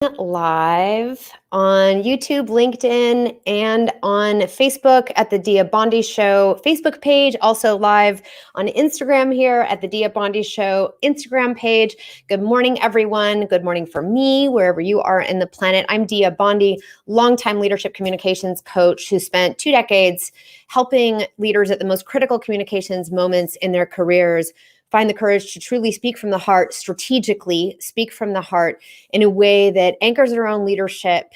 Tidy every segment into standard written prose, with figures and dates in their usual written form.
Live on YouTube, LinkedIn, and on Facebook at the Dia Bondi Show Facebook page, also live on Instagram here at the Dia Bondi Show Instagram page. Good morning, everyone. Good morning for me, wherever you are in the planet. I'm Dia Bondi, longtime leadership communications coach who spent 2 decades helping leaders at the most critical communications moments in their careers find the courage to truly speak from the heart, strategically speak from the heart in a way that anchors their own leadership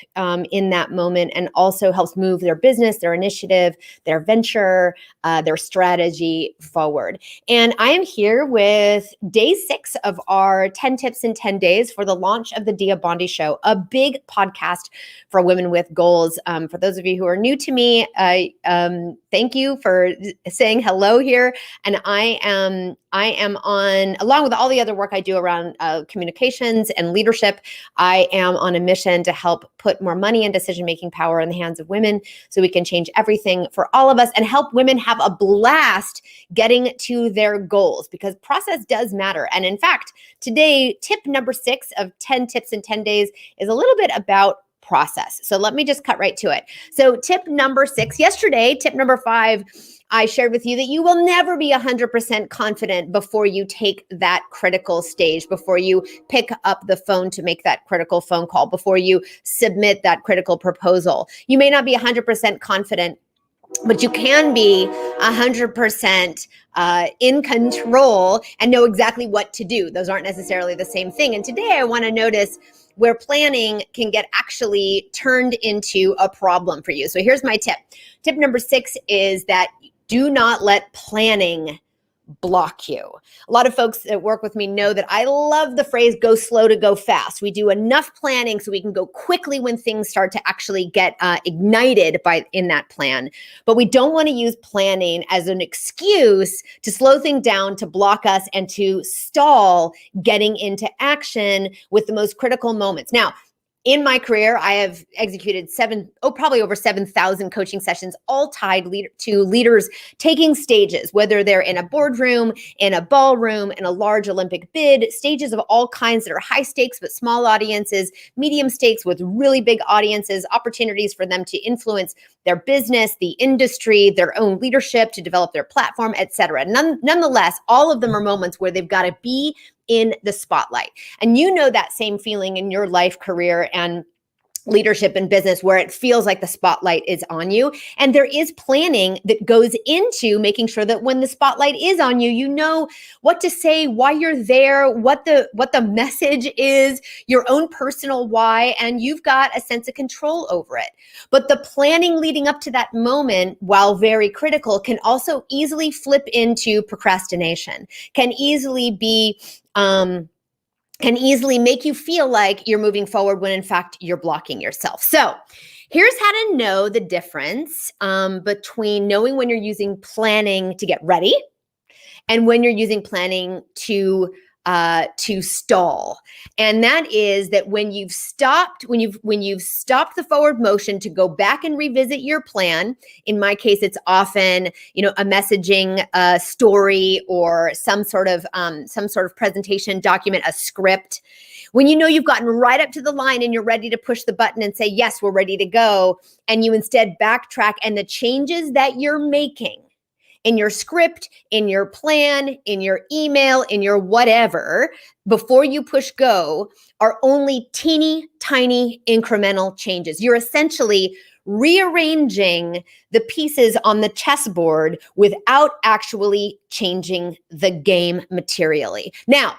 in that moment and also helps move their business, their initiative, their venture, their strategy forward. And I am here with day 6 of our 10 tips in 10 days for the launch of the Dia Bondi Show, a big podcast for women with goals. For those of you who are new to me, thank you for saying hello here. And I am on, along with all the other work I do around communications and leadership, I am on a mission to help put more money and decision-making power in the hands of women so we can change everything for all of us and help women have a blast getting to their goals, because process does matter. And in fact, today, tip number 6 of 10 tips in 10 days is a little bit about process. So let me just cut right to it. So tip number 6, yesterday, tip number 5, I shared with you that you will never be 100% confident before you take that critical stage, before you pick up the phone to make that critical phone call, before you submit that critical proposal. You may not be 100% confident, but you can be 100% in control and know exactly what to do. Those aren't necessarily the same thing. And today I want to notice where planning can get actually turned into a problem for you. So here's my tip. Tip number 6 is that do not let planning block you. A lot of folks that work with me know that I love the phrase go slow to go fast. We do enough planning so we can go quickly when things start to actually get ignited in that plan. But we don't want to use planning as an excuse to slow things down, to block us, and to stall getting into action with the most critical moments. Now, in my career, I have executed probably over 7,000 coaching sessions, all tied to leaders taking stages, whether they're in a boardroom, in a ballroom, in a large Olympic bid, stages of all kinds that are high stakes but small audiences, medium stakes with really big audiences, opportunities for them to influence their business, the industry, their own leadership, to develop their platform, etc. Nonetheless, all of them are moments where they've got to be in the spotlight. And you know that same feeling in your life, career, and leadership and business, where it feels like the spotlight is on you. And there is planning that goes into making sure that when the spotlight is on you, you know what to say, why you're there, what the message is, your own personal why, and you've got a sense of control over it. But the planning leading up to that moment, while very critical, can also easily flip into procrastination, can easily make you feel like you're moving forward when in fact you're blocking yourself. So here's how to know the difference between knowing when you're using planning to get ready and when you're using planning to stall. And that is that when you've stopped the forward motion to go back and revisit your plan, in my case, it's often, a messaging story or some sort of presentation document, a script. When you know you've gotten right up to the line and you're ready to push the button and say, yes, we're ready to go, and you instead backtrack, and the changes that you're making in your script, in your plan, in your email, in your whatever, before you push go, are only teeny tiny incremental changes. You're essentially rearranging the pieces on the chessboard without actually changing the game materially. Now,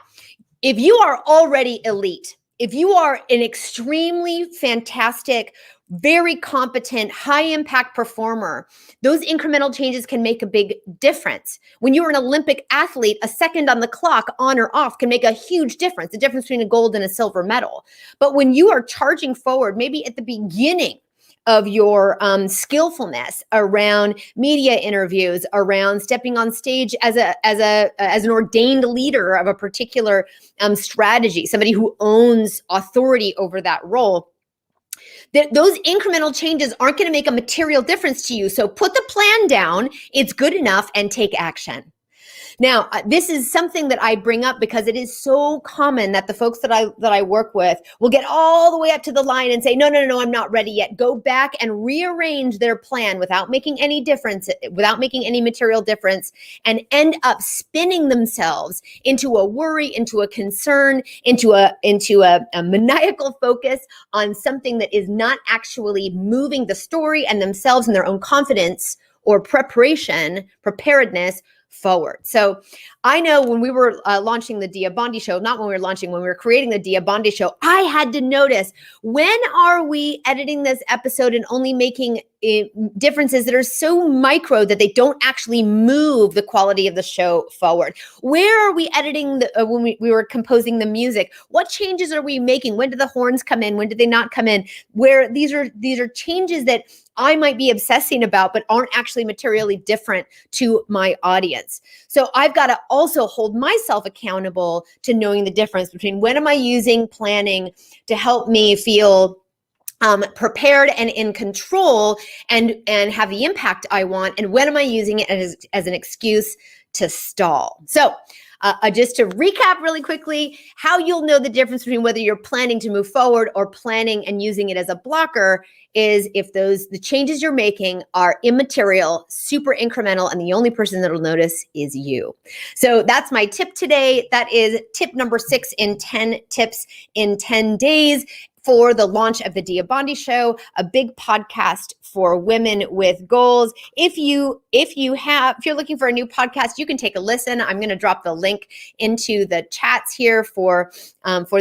if you are already elite, if you are an extremely fantastic, very competent, high impact performer, those incremental changes can make a big difference. When you're an Olympic athlete, a second on the clock, on or off, can make a huge difference, the difference between a gold and a silver medal. But when you are charging forward, maybe at the beginning of your skillfulness around media interviews, around stepping on stage as an ordained leader of a particular strategy, somebody who owns authority over that role, those incremental changes aren't going to make a material difference to you. So put the plan down, it's good enough, and take action. Now, this is something that I bring up because it is so common that the folks that I work with will get all the way up to the line and say, no, I'm not ready yet. Go back and rearrange their plan without making any difference, without making any material difference, and end up spinning themselves into a worry, into a concern, into a maniacal focus on something that is not actually moving the story and themselves and their own confidence or preparedness forward. So I know when we were launching the Dia Bondi Show, not when we were launching, when we were creating the Dia Bondi Show, I had to notice, when are we editing this episode and only making differences that are so micro that they don't actually move the quality of the show forward? Where are we editing when we were composing the music? What changes are we making? When did the horns come in? When did they not come in? Where these are changes that I might be obsessing about, but aren't actually materially different to my audience. So I've got to also hold myself accountable to knowing the difference between when am I using planning to help me feel prepared and in control and have the impact I want, and when am I using it as an excuse to stall? So just to recap really quickly, how you'll know the difference between whether you're planning to move forward or planning and using it as a blocker is if the changes you're making are immaterial, super incremental, and the only person that'll notice is you. So that's my tip today. That is tip number 6 in 10 tips in 10 days. For the launch of the Dia Bondi Show, a big podcast for women with goals. If you're looking for a new podcast, you can take a listen. I'm going to drop the link into the chats here for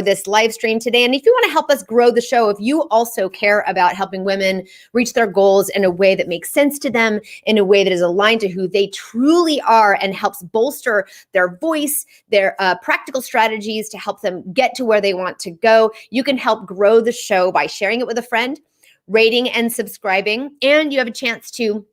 this live stream today. And if you want to help us grow the show, if you also care about helping women reach their goals in a way that makes sense to them, in a way that is aligned to who they truly are and helps bolster their voice, their practical strategies to help them get to where they want to go, you can help grow the show by sharing it with a friend, rating and subscribing, and you have a chance to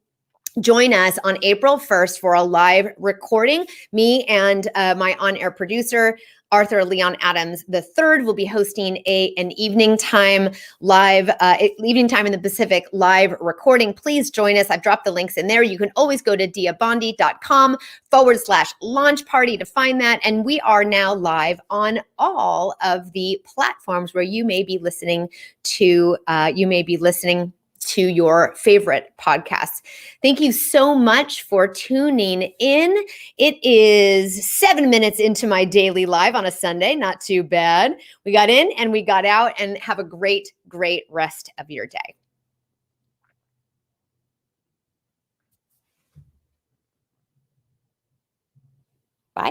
join us on April 1st for a live recording. Me and my on-air producer, Arthur Leon Adams III, will be hosting an evening time in the Pacific live recording. Please join us. I've dropped the links in there. You can always go to diabondi.com/launch party to find that. And we are now live on all of the platforms where you may be listening to your favorite podcasts. Thank you so much for tuning in. It is 7 minutes into my daily live on a Sunday. Not too bad. We got in and we got out, and have a great, great rest of your day.